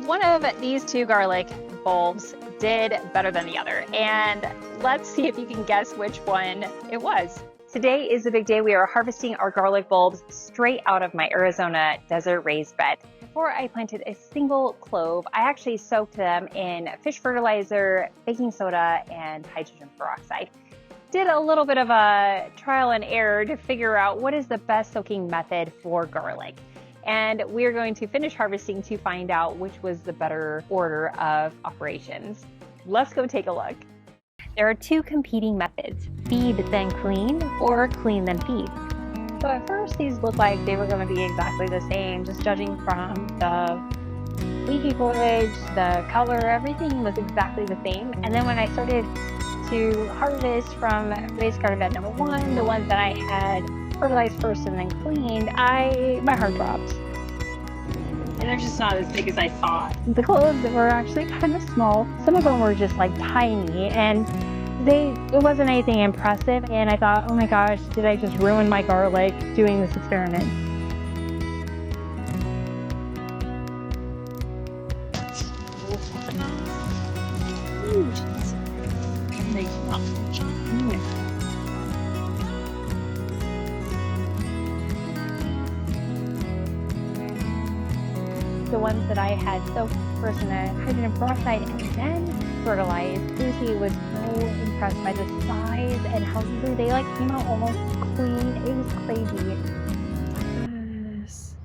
One of these two garlic bulbs did better than the other, and let's see if you can guess which one it was. Today is a big day. We are harvesting our garlic bulbs straight out of my Arizona desert raised bed. Before I planted a single clove, I actually soaked them in fish fertilizer, baking soda, and hydrogen peroxide. Did a little bit of a trial and error to figure out what is the best soaking method for garlic. And we're going to finish harvesting to find out which was the better order of operations. Let's go take a look. There are two competing methods, feed then clean or clean then feed. So at first these looked like they were going to be exactly the same, just judging from the leafy foliage, the color, everything was exactly the same. And then when I started to harvest from raised garden bed number one, the ones that I had fertilized first and then cleaned, my heart dropped. And they're just not as big as I thought. The cloves were actually kind of small. Some of them were just like tiny, and it wasn't anything impressive. And I thought, oh my gosh, did I just ruin my garlic doing this experiment? The ones that I had soaked first in the hydrogen peroxide and then fertilized, Lucy was so impressed by the size and how easily they came out almost clean. It was crazy. Yes.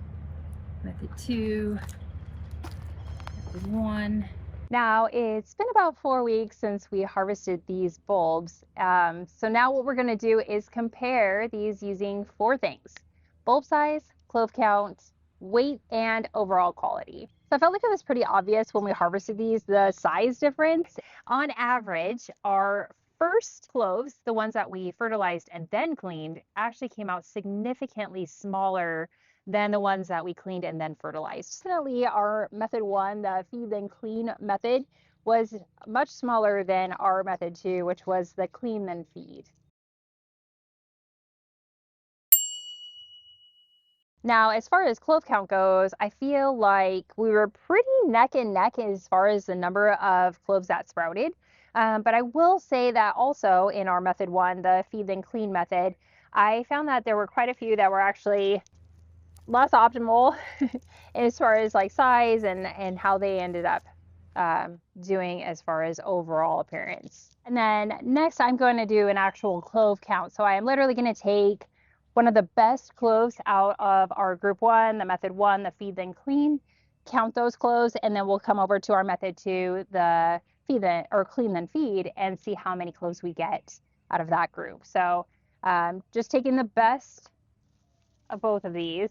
Method 2, method 1. Now it's been about 4 weeks since we harvested these bulbs. So now what we're going to do is compare these using 4 things: bulb size, clove count, weight, and overall quality. So I felt like it was pretty obvious when we harvested these, the size difference. On average, our first cloves, the ones that we fertilized and then cleaned, actually came out significantly smaller than the ones that we cleaned and then fertilized. Definitely our method 1, the feed then clean method, was much smaller than our method 2, which was the clean then feed. Now, as far as clove count goes, I feel like we were pretty neck and neck as far as the number of cloves that sprouted. But I will say that also in our method 1, the feed then clean method, I found that there were quite a few that were actually less optimal as far as size and how they ended up doing as far as overall appearance. And then next I'm going to do an actual clove count. So I am literally going to take one of the best cloves out of our group 1, the method 1, the feed then clean, count those cloves, and then we'll come over to our method 2, the feed then or clean then feed, and see how many cloves we get out of that group. So just taking the best of both of these.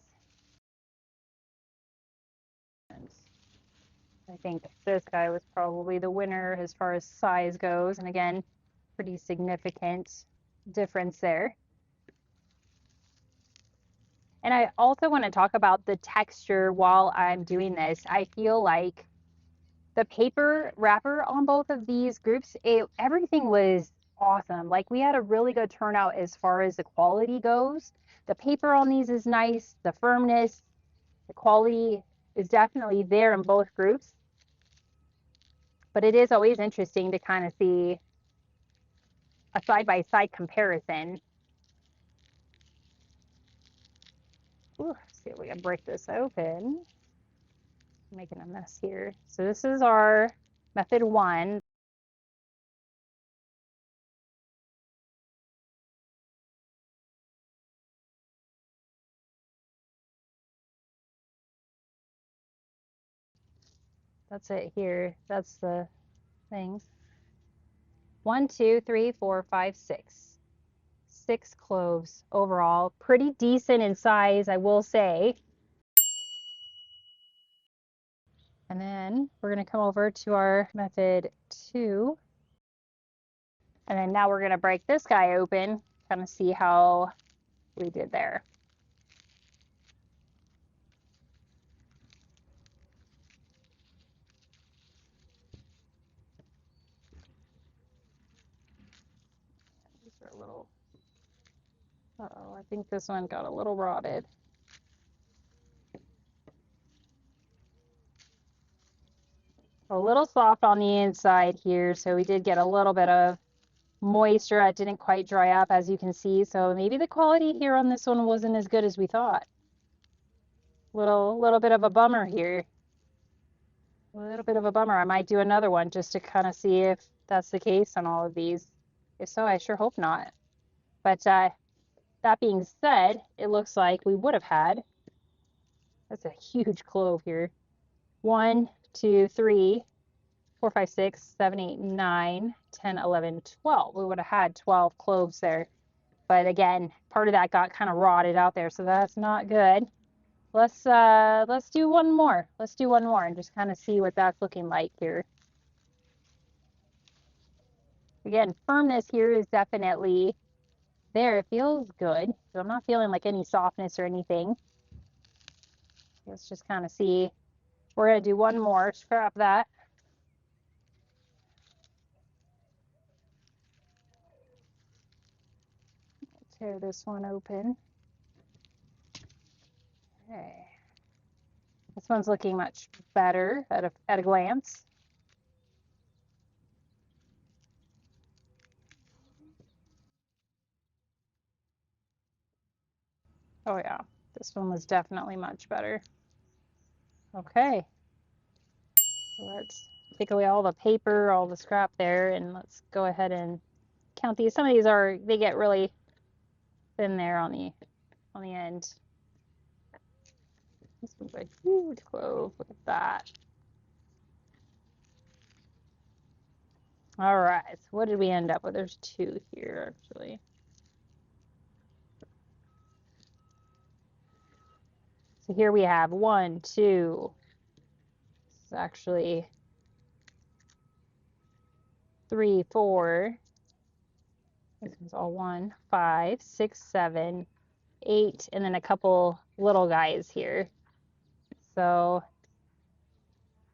I think this guy was probably the winner as far as size goes. And again, pretty significant difference there. And I also want to talk about the texture while I'm doing this. I feel like the paper wrapper on both of these groups, everything was awesome. Like we had a really good turnout as far as the quality goes. The paper on these is nice. The firmness, the quality is definitely there in both groups. But it is always interesting to kind of see a side-by-side comparison. Ooh, let's see if we can break this open. I'm making a mess here. So this is our method 1. That's it here. That's the things. 1, 2, 3, 4, 5, 6. 6 cloves overall. Pretty decent in size, I will say. And then we're going to come over to our method 2. And then now we're going to break this guy open, kind of see how we did there. These are a little, uh-oh, I think this one got a little rotted. A little soft on the inside here, so we did get a little bit of moisture. It didn't quite dry up, as you can see, so maybe the quality here on this one wasn't as good as we thought. Little bit of a bummer here. A little bit of a bummer. I might do another one just to kind of see if that's the case on all of these. If so, I sure hope not. But that being said, it looks like we would have had, that's a huge clove here. 1, 2, 3, 4, 5, 6, 7, 8, 9, 10, 11, 12. We would have had 12 cloves there. But again, part of that got kind of rotted out there, so that's not good. Let's do one more. Let's do one more and just kind of see what that's looking like here. Again, firmness here is definitely there. It feels good. So I'm not feeling like any softness or anything. Let's just kind of see. We're going to do one more. Scrap that. Tear this one open. Okay. This one's looking much better at a glance. Oh yeah, this one was definitely much better. Okay, so let's take away all the paper, all the scrap there, and let's go ahead and count these. Some of these they get really thin there on the end. This one's a huge clove. Look at that. All right, so what did we end up with? There's 2 here, actually. So here we have 1, 2. It's actually 3, 4. This one's all 1, 5, 6, 7, 8, and then a couple little guys here. So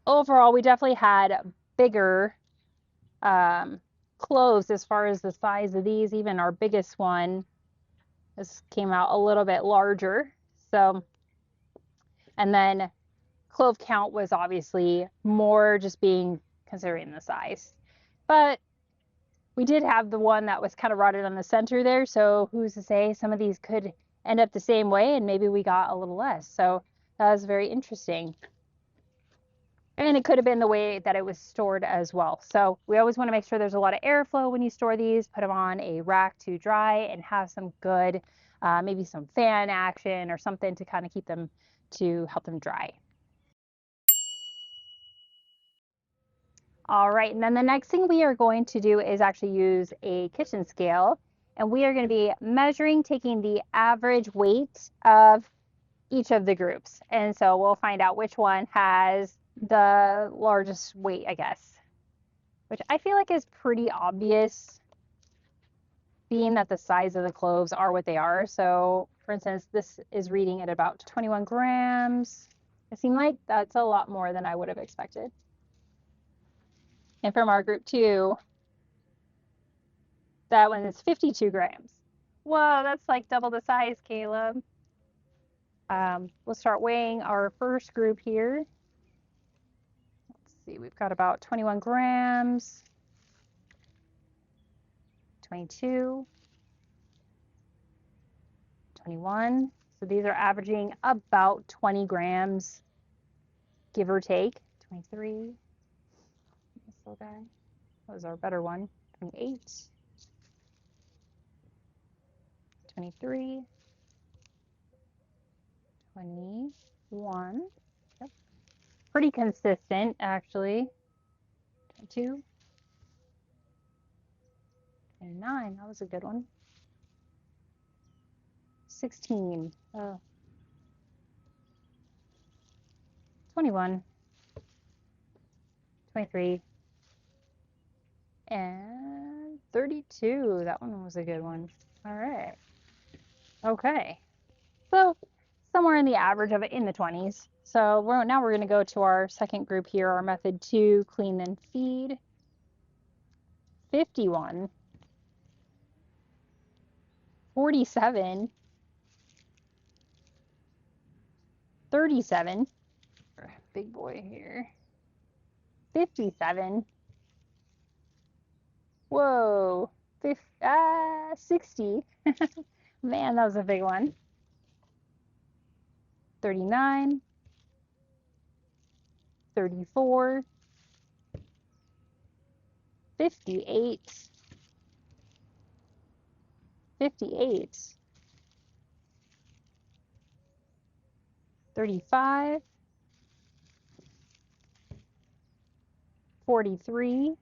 overall, we definitely had bigger cloves as far as the size of these. Even our biggest one, this came out a little bit larger. So, and then clove count was obviously more, just being considering the size. But we did have the one that was kind of rotted on the center there, so who's to say some of these could end up the same way and maybe we got a little less. So that was very interesting. And it could have been the way that it was stored as well. So we always want to make sure there's a lot of airflow when you store these. Put them on a rack to dry and have some good, maybe some fan action or something to kind of keep them, to help them dry. All right, and then the next thing we are going to do is actually use a kitchen scale, and we are going to be measuring, taking the average weight of each of the groups. And so we'll find out which one has the largest weight, I guess, which I feel like is pretty obvious, being that the size of the cloves are what they are. So for instance, this is reading at about 21 grams. It seemed like that's a lot more than I would have expected. And from our group 2, that one is 52 grams. Whoa, that's like double the size, Caleb. We'll start weighing our first group here. Let's see, we've got about 21 grams, 22, 21. So these are averaging about 20 grams, give or take. 23. This little guy. That was our better one. 28. 23. 21. Yep. Pretty consistent, actually. 22. 29. That was a good one. 16. 21. 23. And 32. That one was a good one. All right. Okay. So somewhere in the average of it, in the 20s. So now we're going to go to our second group here, our method 2, clean then feed. 51. 47. 37. Big boy here. 57. Whoa, 60. Man, that was a big one. 39, 34, 58, 58, 35, 43,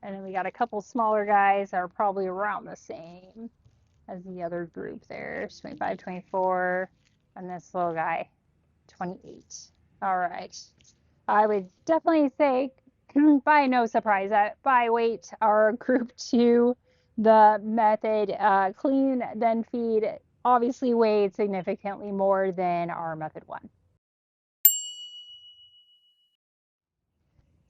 and then we got a couple smaller guys that are probably around the same as the other group there. 25, 24, and this little guy, 28. All right. I would definitely say, by no surprise, that by weight, our group 2, the method clean, then feed, obviously weighed significantly more than our method 1.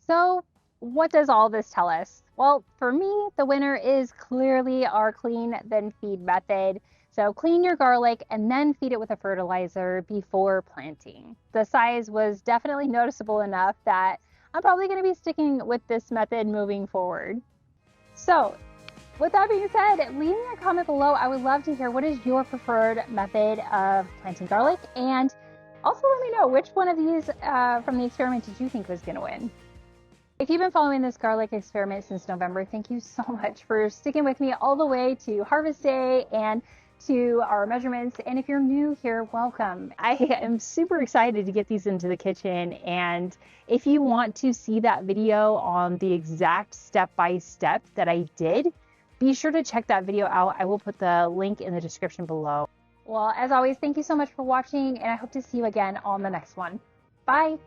So what does all this tell us? Well, for me, the winner is clearly our clean then feed method. So clean your garlic and then feed it with a fertilizer before planting. The size was definitely noticeable enough that I'm probably going to be sticking with this method moving forward. So with that being said, leave me a comment below. I would love to hear what is your preferred method of planting garlic, and also let me know which one of these from the experiment did you think was going to win. If you've been following this garlic experiment since November, thank you so much for sticking with me all the way to harvest day and to our measurements. And if you're new here, welcome. I am super excited to get these into the kitchen. And if you want to see that video on the exact step-by-step that I did, be sure to check that video out. I will put the link in the description below. Well, as always, thank you so much for watching, and I hope to see you again on the next one. Bye.